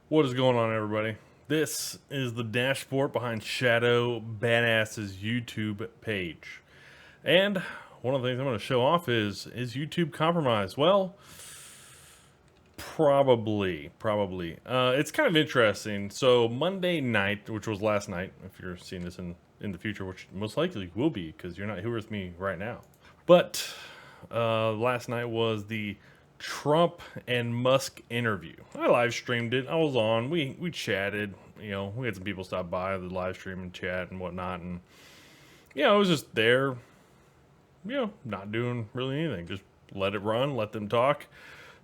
What is going on, everybody? This is the dashboard behind ShadowBadass's YouTube page. And one of the things I'm going to show off is YouTube compromised? Well, probably. It's kind of interesting. So Monday night, which was last night, if you're seeing this in the future, which most likely will be because you're not here with me right now. But last night was the Trump and Musk interview. I live streamed it. I was on. We chatted. You know, we had some people stop by the live stream and chat and whatnot. And I was just there. Not doing really anything. Just let it run. Let them talk.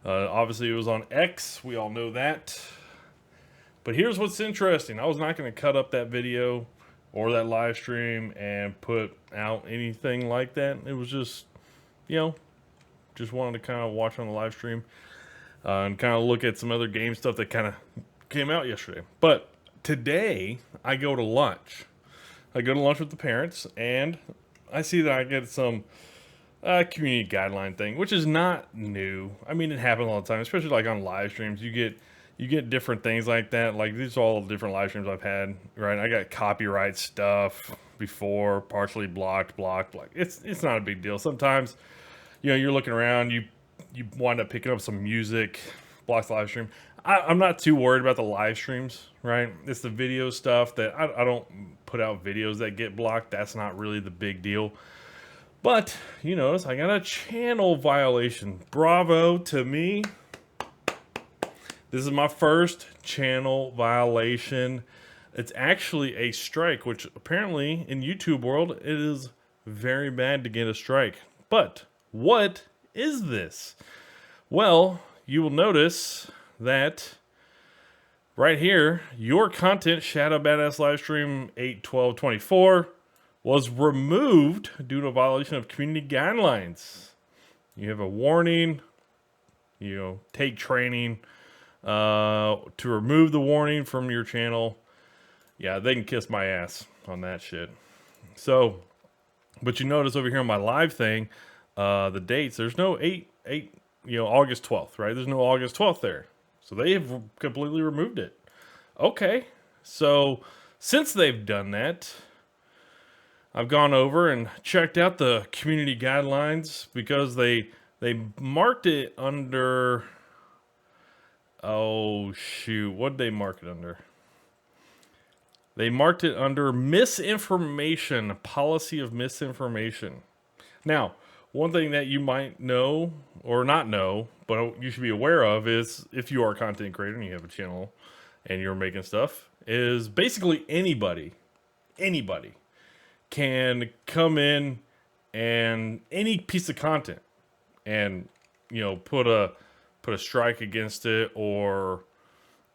Obviously, it was on X. We all know that. But here's what's interesting. I was not going to cut up that video or that live stream and put out anything like that. It was just, just wanted to kind of watch on the live stream and kind of look at some other game stuff that kind of came out yesterday. But today, I go to lunch. I go to lunch with the parents, and I see that I get some community guideline thing, which is not new. I mean, it happens all the time, especially like on live streams. You get different things like that. Like, these are all the different live streams I've had, right? I got copyright stuff before, partially blocked. Like, it's not a big deal. Sometimes, you're looking around, you wind up picking up some music, blocks the live stream. I'm not too worried about the live streams, right? It's the video stuff that I don't put out videos that get blocked. That's not really the big deal. But you notice I got a channel violation. Bravo to me. This is my first channel violation. It's actually a strike, which apparently in YouTube world, it is very bad to get a strike. But what is this? Well, you will notice that right here, your content, ShadowBadass livestream 8/12/24, was removed due to a violation of community guidelines. You have a warning, take training to remove the warning from your channel. Yeah, they can kiss my ass on that shit. So, but you notice over here on my live thing, the dates, there's no August 12th, right? There's no August 12th there. So they have completely removed it. Okay. So since they've done that, I've gone over and checked out the community guidelines because they marked it under, oh shoot, what did they mark it under? They marked it under misinformation, policy of misinformation. Now, one thing that you might know or not know, but you should be aware of, is if you are a content creator and you have a channel and you're making stuff, is basically anybody can come in and any piece of content and put a strike against it or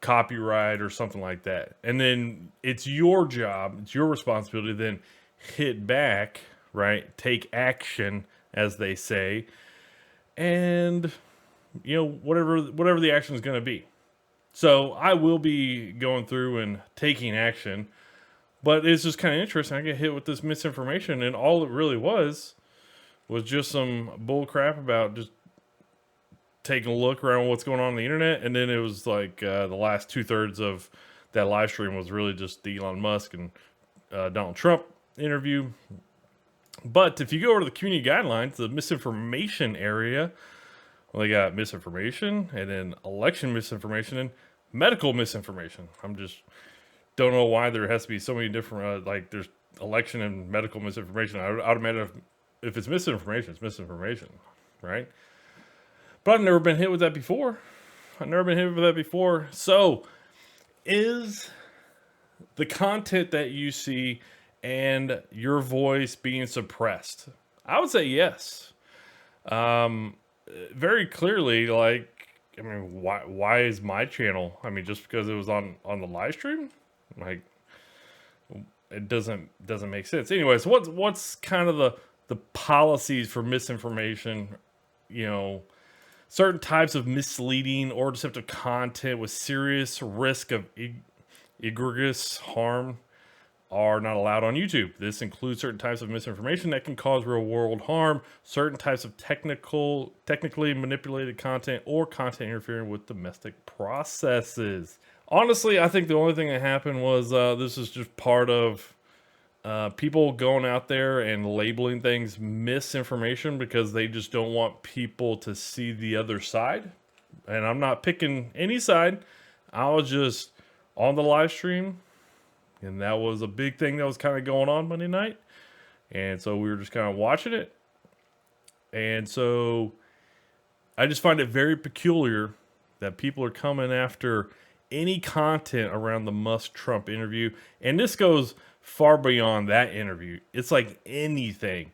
copyright or something like that. And then it's your job, it's your responsibility to then hit back, right? Take action, as they say, and whatever the action is going to be. So I will be going through and taking action, but it's just kind of interesting. I get hit with this misinformation, and all it really was just some bull crap about just taking a look around what's going on the internet. And then it was like the last 2/3 of that live stream was really just the Elon Musk and Donald Trump interview. But if you go over to the community guidelines, the misinformation area, well, they got misinformation and then election misinformation and medical misinformation. I'm just don't know why there has to be so many different, there's election and medical misinformation. I would imagine if it's misinformation, it's misinformation, right? But I've never been hit with that before. So is the content that you see and your voice being suppressed? I would say yes. Very clearly, why is my channel? I mean, just because it was on the live stream, it doesn't make sense. Anyways, what's kind of the policies for misinformation? Certain types of misleading or deceptive content with serious risk of egregious harm are not allowed on YouTube. This includes certain types of misinformation that can cause real world harm, certain types of technically manipulated content, or content interfering with domestic processes. Honestly, I think the only thing that happened was this is just part of people going out there and labeling things misinformation because they just don't want people to see the other side. And I'm not picking any side. I was just on the live stream, and that was a big thing that was kind of going on Monday night. And so we were just kind of watching it. And so I just find it very peculiar that people are coming after any content around the Musk Trump interview. And this goes far beyond that interview. It's like anything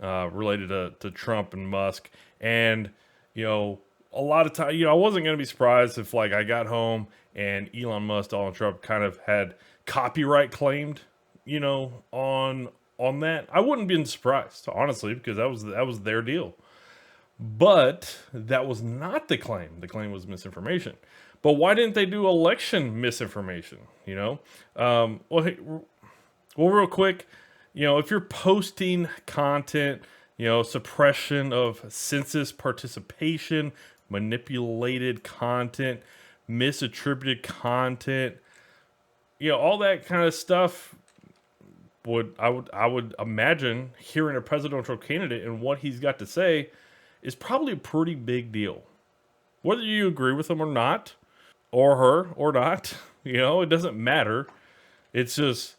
related to Trump and Musk. And, you know, a lot of time, I wasn't going to be surprised if like I got home and Elon Musk, Donald Trump kind of had copyright claimed, on that. I wouldn't been surprised, honestly, because that was their deal. But that was not the claim. The claim was misinformation. But why didn't they do election misinformation? Hey, real quick, if you're posting content, suppression of census participation, manipulated content, misattributed content, all that kind of stuff. I would imagine hearing a presidential candidate and what he's got to say is probably a pretty big deal. Whether you agree with him or not, or her or not, it doesn't matter. It's just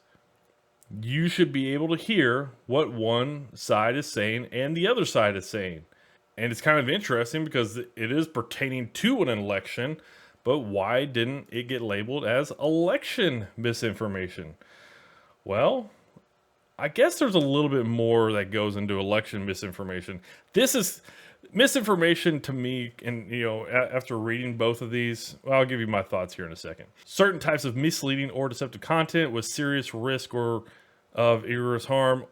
you should be able to hear what one side is saying and the other side is saying. And it's kind of interesting because it is pertaining to an election, but why didn't it get labeled as election misinformation? Well, I guess there's a little bit more that goes into election misinformation. This is misinformation to me, and after reading both of these, I'll give you my thoughts here in a second. Certain types of misleading or deceptive content with serious risk or of egregious harm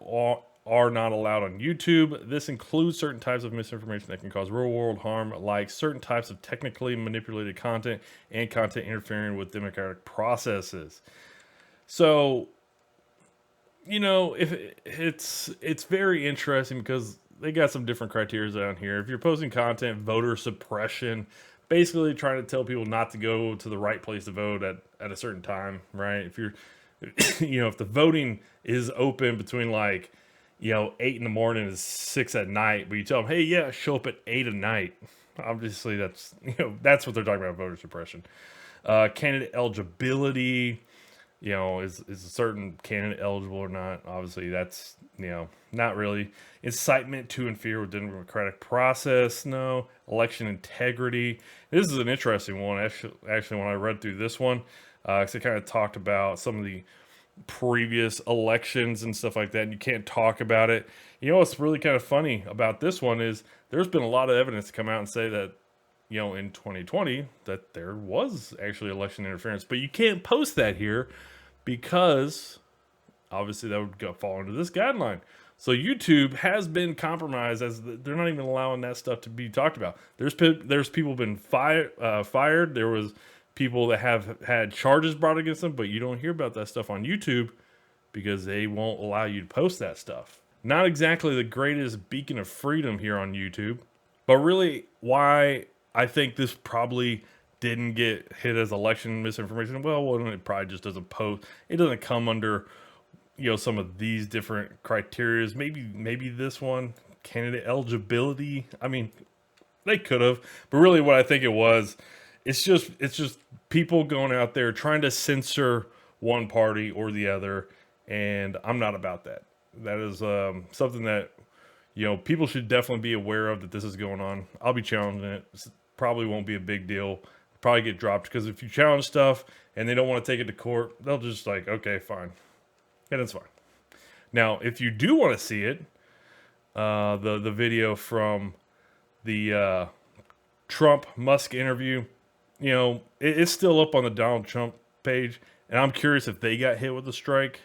are not allowed on YouTube. This includes certain types of misinformation that can cause real-world harm, like certain types of technically manipulated content and content interfering with democratic processes. So, if it's very interesting because they got some different criteria down here. If you're posting content, voter suppression, basically trying to tell people not to go to the right place to vote at a certain time, right? If you're, if the voting is open between 8 in the morning and 6 at night, but you tell them, hey, yeah, show up at 8 at night. Obviously, that's what they're talking about, voter suppression. Candidate eligibility. Is a certain candidate eligible or not? Obviously, that's, not really. Incitement to interfere with the democratic process, no. Election integrity. This is an interesting one, actually when I read through this one, because it kind of talked about some of the previous elections and stuff like that, and you can't talk about it. What's really kind of funny about this one is there's been a lot of evidence to come out and say that, in 2020, that there was actually election interference, but you can't post that here because obviously that would fall into this guideline. So YouTube has been compromised as they're not even allowing that stuff to be talked about. There's people been fired. There was people that have had charges brought against them, but you don't hear about that stuff on YouTube because they won't allow you to post that stuff. Not exactly the greatest beacon of freedom here on YouTube, but really why I think this probably didn't get hit as election misinformation. Well, it probably just doesn't post. It doesn't come under, some of these different criterias. Maybe this one, candidate eligibility. I mean, they could have, but really what I think it was, it's just people going out there trying to censor one party or the other. And I'm not about that. That is something that, people should definitely be aware of, that this is going on. I'll be challenging it. Probably won't be a big deal. Probably get dropped because if you challenge stuff and they don't want to take it to court, they'll just okay, fine. And it's fine. Now, if you do want to see it, the video from the Trump Musk interview, it's still up on the Donald Trump page, and I'm curious if they got hit with a strike.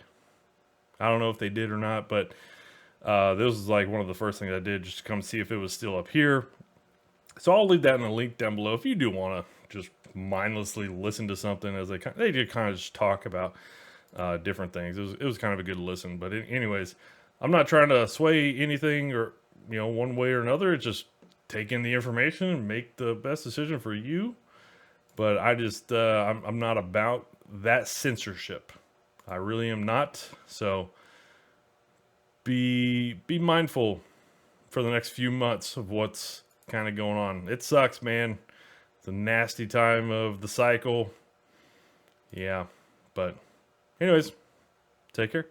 I don't know if they did or not, but this was one of the first things I did just to come see if it was still up here. So I'll leave that in a link down below if you do want to just mindlessly listen to something as they did kind of just talk about different things. It was kind of a good listen. But anyways, I'm not trying to sway anything or one way or another. It's just take in the information and make the best decision for you But I just, I'm not about that censorship. I really am not. So be mindful for the next few months of what's kind of going on. It sucks, man. It's a nasty time of the cycle. Yeah, but anyways, take care.